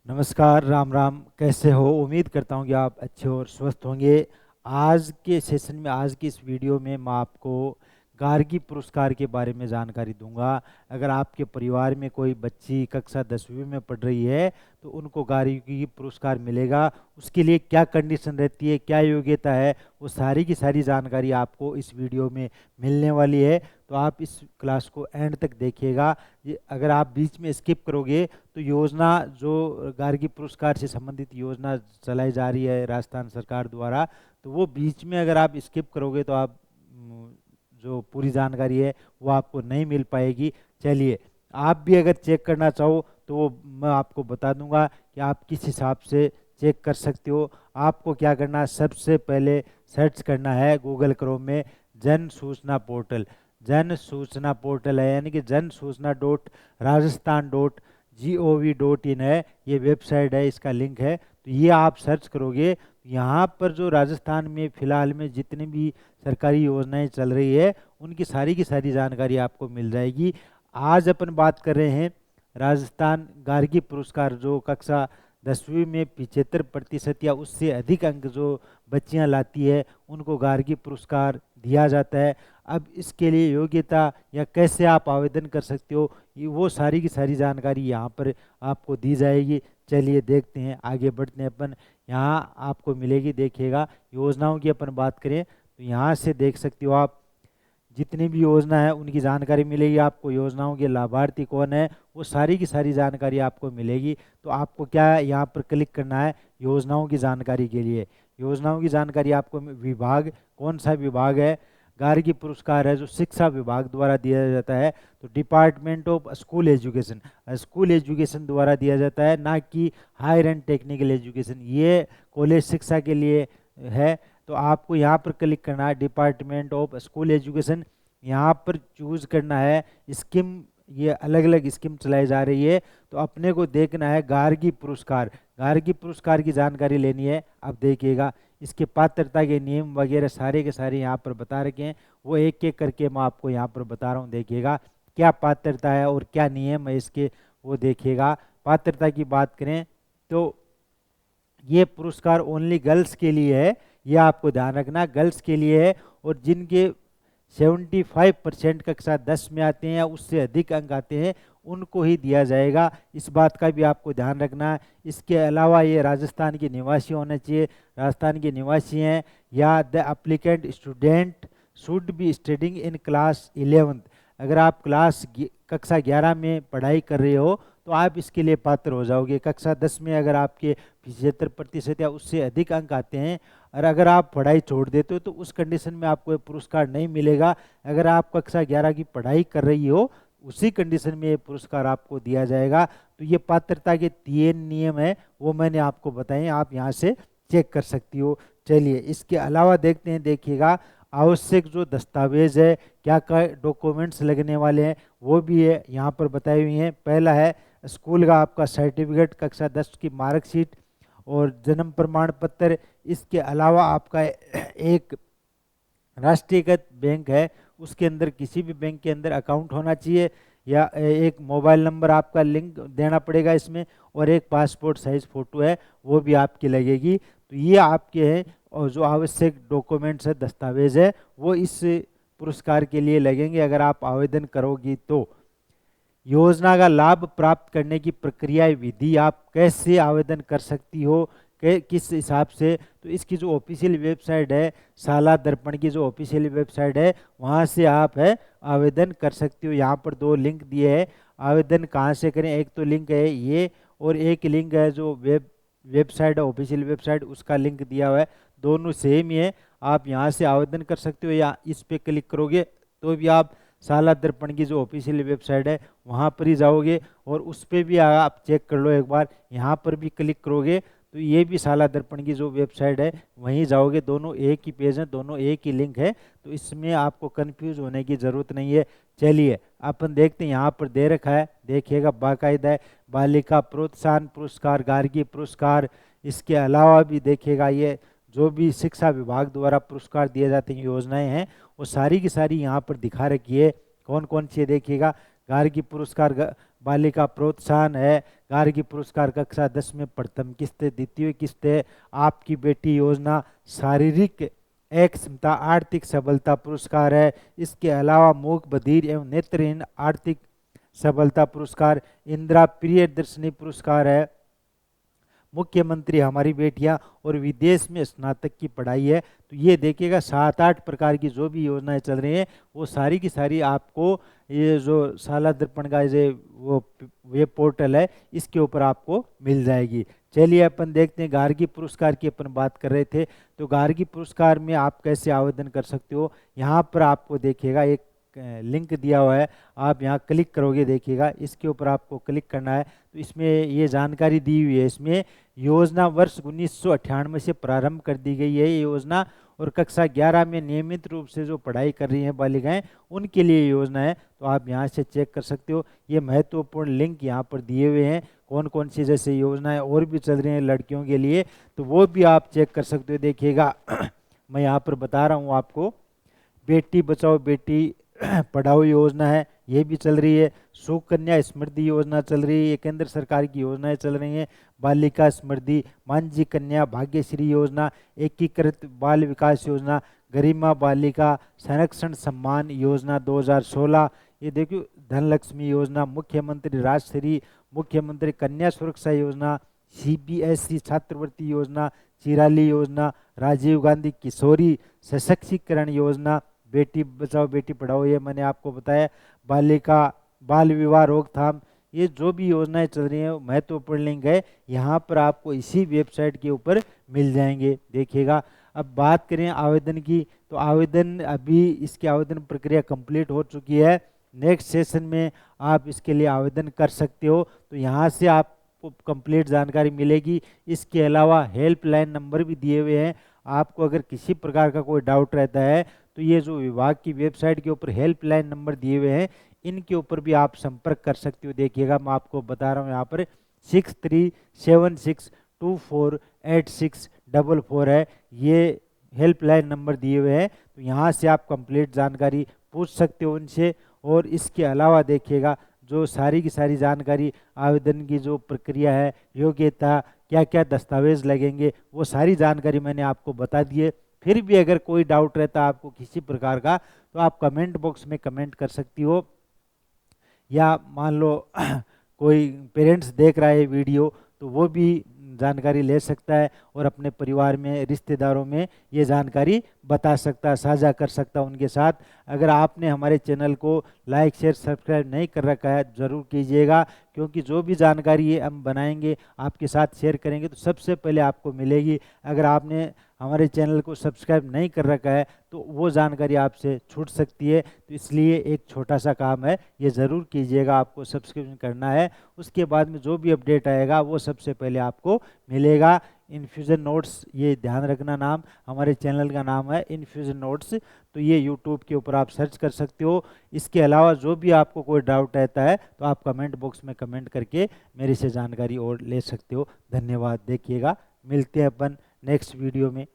नमस्कार, राम राम। कैसे हो? उम्मीद करता हूँ कि आप अच्छे और स्वस्थ होंगे। आज के सेशन में, आज की इस वीडियो में मैं आपको गार्गी पुरस्कार के बारे में जानकारी दूंगा। अगर आपके परिवार में कोई बच्ची कक्षा 10वीं में पढ़ रही है तो उनको गार्गी पुरस्कार मिलेगा। उसके लिए क्या कंडीशन रहती है, क्या योग्यता है, वो सारी की सारी जानकारी आपको इस वीडियो में मिलने वाली है। तो आप इस क्लास को एंड तक देखिएगा। ये अगर आप बीच में स्किप करोगे तो योजना, जो गार्गी पुरस्कार से संबंधित योजना चलाई जा रही है राजस्थान सरकार द्वारा, तो वो बीच में अगर आप स्किप करोगे तो आप जो पूरी जानकारी है वो आपको नहीं मिल पाएगी। चलिए, आप भी अगर चेक करना चाहो तो वो मैं आपको बता दूंगा कि आप किस हिसाब से चेक कर सकते हो। आपको क्या करना है, सबसे पहले सर्च करना है गूगल क्रोम में जन सूचना पोर्टल। जन सूचना पोर्टल है, यानी कि जन सूचना डॉट राजस्थान डॉट gov.in है, ये वेबसाइट है, इसका लिंक है। तो ये आप सर्च करोगे, यहाँ पर जो राजस्थान में फिलहाल में जितनी भी सरकारी योजनाएं चल रही है उनकी सारी की सारी जानकारी आपको मिल जाएगी। आज अपन बात कर रहे हैं राजस्थान गार्गी पुरस्कार, जो कक्षा 10वीं में 75% या उससे अधिक अंक जो बच्चियां लाती है उनको गार्गी पुरस्कार दिया जाता है। अब इसके लिए योग्यता या कैसे आप आवेदन कर सकते हो, ये वो सारी की सारी जानकारी यहाँ पर आपको दी जाएगी। चलिए देखते हैं, आगे बढ़ते हैं अपन। यहाँ आपको मिलेगी, देखिएगा योजनाओं की अपन बात करें तो यहाँ से देख सकते हो आप, जितनी भी योजना है उनकी जानकारी मिलेगी आपको। योजनाओं के लाभार्थी कौन है वो सारी की सारी जानकारी आपको मिलेगी। तो आपको क्या है, यहाँ पर क्लिक करना है योजनाओं की जानकारी के लिए। योजनाओं की जानकारी आपको विभाग, कौन सा विभाग है, गार्गी पुरस्कार है जो शिक्षा विभाग द्वारा दिया जाता है, तो department of school education, school education द्वारा दिया जाता है, ना कि हायर एंड टेक्निकल एजुकेशन। ये कॉलेज शिक्षा के लिए है। तो आपको यहाँ पर क्लिक करना है डिपार्टमेंट ऑफ स्कूल एजुकेशन। यहाँ पर चूज करना है स्कीम, ये अलग अलग स्कीम चलाई जा रही है। तो अपने को देखना है गार्गी पुरस्कार, गार्गी पुरस्कार की जानकारी लेनी है। अब देखिएगा इसके पात्रता के नियम वगैरह सारे के सारे यहाँ पर बता रखे हैं, वो एक एक करके मैं आपको यहाँ पर बता रहा हूँ। देखिएगा क्या पात्रता है और क्या नियम है इसके, वो देखिएगा। पात्रता की बात करें तो ये पुरस्कार ओनली गर्ल्स के लिए है, ये आपको ध्यान रखना, गर्ल्स के लिए है। और जिनके 75% कक्षा 10 में आते हैं या उससे अधिक अंक आते हैं उनको ही दिया जाएगा, इस बात का भी आपको ध्यान रखना है। इसके अलावा ये राजस्थान के निवासी होने चाहिए, राजस्थान के निवासी हैं, या the applicant student should be studying in class 11। अगर आप कक्षा 11 में पढ़ाई कर रहे हो तो आप इसके लिए पात्र हो जाओगे। कक्षा 10 में अगर आपके 75% या उससे अधिक अंक आते हैं और अगर आप पढ़ाई छोड़ देते हो तो उस कंडीशन में आपको ये पुरस्कार नहीं मिलेगा। अगर आप कक्षा 11 की पढ़ाई कर रही हो उसी कंडीशन में ये पुरस्कार आपको दिया जाएगा। तो ये पात्रता के 3 नियम है, वो मैंने आपको बताए, आप यहाँ से चेक कर सकती हो। चलिए इसके अलावा देखते हैं, देखिएगा आवश्यक जो दस्तावेज है, क्या क्या डॉक्यूमेंट्स लगने वाले हैं वो भी है यहाँ पर बताई हुई हैं। पहला है स्कूल का आपका सर्टिफिकेट, कक्षा 10 की मार्कशीट और जन्म प्रमाण पत्र। इसके अलावा आपका एक राष्ट्रीयकृत बैंक है, उसके अंदर किसी भी बैंक के अंदर अकाउंट होना चाहिए, या एक मोबाइल नंबर आपका लिंक देना पड़ेगा इसमें, और एक पासपोर्ट साइज फोटो है वो भी आपकी लगेगी। तो ये आपके हैं, और जो आवश्यक डॉक्यूमेंट्स है, दस्तावेज है, वो इस पुरस्कार के लिए लगेंगे अगर आप आवेदन करोगी तो। योजना का लाभ प्राप्त करने की प्रक्रिया विधि, आप कैसे आवेदन कर सकती हो, किस हिसाब से, तो इसकी जो ऑफिशियल वेबसाइट है, साला दर्पण की जो ऑफिशियल वेबसाइट है, वहाँ से आप है आवेदन कर सकती हो। यहाँ पर 2 लिंक दिए हैं, आवेदन कहाँ से करें, एक तो लिंक है ये, और एक लिंक है जो वेबसाइट है, ऑफिशियल वेबसाइट, उसका लिंक दिया हुआ है, दोनों सेम ही है। आप यहाँ से आवेदन कर सकते हो, या इस पे क्लिक करोगे तो भी आप साला दर्पण की जो ऑफिशियल वेबसाइट है वहाँ पर ही जाओगे, और उस पर भी आप चेक कर लो एक बार। यहाँ पर भी क्लिक करोगे तो ये भी साला दर्पण की जो वेबसाइट है वहीं जाओगे, दोनों एक ही पेज है, दोनों एक ही लिंक है, तो इसमें आपको कंफ्यूज होने की ज़रूरत नहीं है। चलिए अपन देखते हैं, यहाँ पर दे रखा है, देखिएगा बाकायदा है, बालिका प्रोत्साहन पुरस्कार, गार्गी पुरस्कार। इसके अलावा भी देखिएगा ये जो भी शिक्षा विभाग द्वारा पुरस्कार दिए जाते हैं, योजनाएं हैं, वो सारी की सारी यहाँ पर दिखा रखी है, कौन कौन सी है। देखिएगा गार्गी पुरस्कार बालिका प्रोत्साहन है, गार्गी पुरस्कार कक्षा 10 में प्रथम किस्त है, द्वितीय किस्त है, आपकी बेटी योजना, शारीरिक एक क्षमता आर्थिक सबलता पुरस्कार है। इसके अलावा मूक बधिर एवं नेत्रहीन आर्थिक सबलता पुरस्कार, इंदिरा प्रियदर्शनी पुरस्कार है, मुख्यमंत्री हमारी बेटियां और विदेश में स्नातक की पढ़ाई है। तो ये देखिएगा 7-8 प्रकार की जो भी योजनाएं चल रही हैं वो सारी की सारी आपको ये जो साला दर्पण का ये वो वेब पोर्टल है इसके ऊपर आपको मिल जाएगी। चलिए अपन देखते हैं, गार्गी पुरस्कार की अपन बात कर रहे थे, तो गार्गी पुरस्कार में आप कैसे आवेदन कर सकते हो। यहाँ पर आपको देखिएगा एक लिंक दिया हुआ है, आप यहाँ क्लिक करोगे, देखिएगा इसके ऊपर आपको क्लिक करना है। तो इसमें ये जानकारी दी हुई है, इसमें योजना वर्ष 1998 से प्रारंभ कर दी गई है ये योजना, और कक्षा 11 में नियमित रूप से जो पढ़ाई कर रही हैं बालिकाएं उनके लिए योजना है। तो आप यहाँ से चेक कर सकते हो, ये महत्वपूर्ण लिंक यहाँ पर दिए हुए हैं, कौन कौन सी जैसे योजनाएं और भी चल रही हैं लड़कियों के लिए, तो वो भी आप चेक कर सकते हो। देखिएगा मैं यहाँ पर बता रहा हूँ आपको, बेटी बचाओ बेटी पढ़ाओ योजना है, ये भी चल रही है, सुकन्या समृद्धि योजना चल रही है, ये केंद्र सरकार की योजनाएं चल रही हैं, बालिका समृद्धि, मांझी कन्या भाग्यश्री योजना, एकीकृत बाल विकास योजना, गरिमा बालिका संरक्षण सम्मान योजना 2016, ये देखियो धनलक्ष्मी योजना, मुख्यमंत्री राजश्री, मुख्यमंत्री कन्या सुरक्षा योजना, CBSE छात्रवृत्ति योजना, चिराली योजना, राजीव गांधी किशोरी सशक्तिकरण योजना, बेटी बचाओ बेटी पढ़ाओ ये मैंने आपको बताया, बालिका बाल विवाह रोकथाम, ये जो भी योजनाएं चल रही हैं महत्वपूर्ण लिंक है, यहाँ पर आपको इसी वेबसाइट के ऊपर मिल जाएंगे। देखिएगा अब बात करें आवेदन की, तो आवेदन अभी इसकी आवेदन प्रक्रिया कंप्लीट हो चुकी है, नेक्स्ट सेशन में आप इसके लिए आवेदन कर सकते हो। तो यहाँ से आपको कंप्लीट जानकारी मिलेगी। इसके अलावा हेल्पलाइन नंबर भी दिए हुए हैं, आपको अगर किसी प्रकार का कोई डाउट रहता है तो ये जो विभाग की वेबसाइट के ऊपर हेल्पलाइन नंबर दिए हुए हैं इनके ऊपर भी आप संपर्क कर सकते हो। देखिएगा मैं आपको बता रहा हूँ यहाँ पर 6376248644 है, ये हेल्पलाइन नंबर दिए हुए हैं, तो यहाँ से आप कंप्लीट जानकारी पूछ सकते हो उनसे। और इसके अलावा देखिएगा जो सारी की सारी जानकारी आवेदन की जो प्रक्रिया है, योग्यता, क्या क्या दस्तावेज लगेंगे, वो सारी जानकारी मैंने आपको बता दी है। फिर भी अगर कोई डाउट रहता है आपको किसी प्रकार का तो आप कमेंट बॉक्स में कमेंट कर सकती हो, या मान लो कोई पेरेंट्स देख रहा है वीडियो तो वो भी जानकारी ले सकता है और अपने परिवार में रिश्तेदारों में ये जानकारी बता सकता है, साझा कर सकता है उनके साथ। अगर आपने हमारे चैनल को लाइक शेयर सब्सक्राइब नहीं कर रखा है ज़रूर कीजिएगा, क्योंकि जो भी जानकारी है हम बनाएंगे आपके साथ शेयर करेंगे तो सबसे पहले आपको मिलेगी। अगर आपने हमारे चैनल को सब्सक्राइब नहीं कर रखा है तो वो जानकारी आपसे छूट सकती है, तो इसलिए एक छोटा सा काम है, ये ज़रूर कीजिएगा, आपको सब्सक्रिप्शन करना है। उसके बाद में जो भी अपडेट आएगा वो सबसे पहले आपको मिलेगा। इन्फ्यूज़न नोट्स, ये ध्यान रखना, नाम हमारे चैनल का नाम है इन्फ्यूज़न नोट्स, तो ये यूट्यूब के ऊपर आप सर्च कर सकते हो। इसके अलावा जो भी आपको कोई डाउट रहता है तो आप कमेंट बॉक्स में कमेंट करके मेरे से जानकारी और ले सकते हो। धन्यवाद। देखिएगा मिलते हैं अपन नेक्स्ट वीडियो में।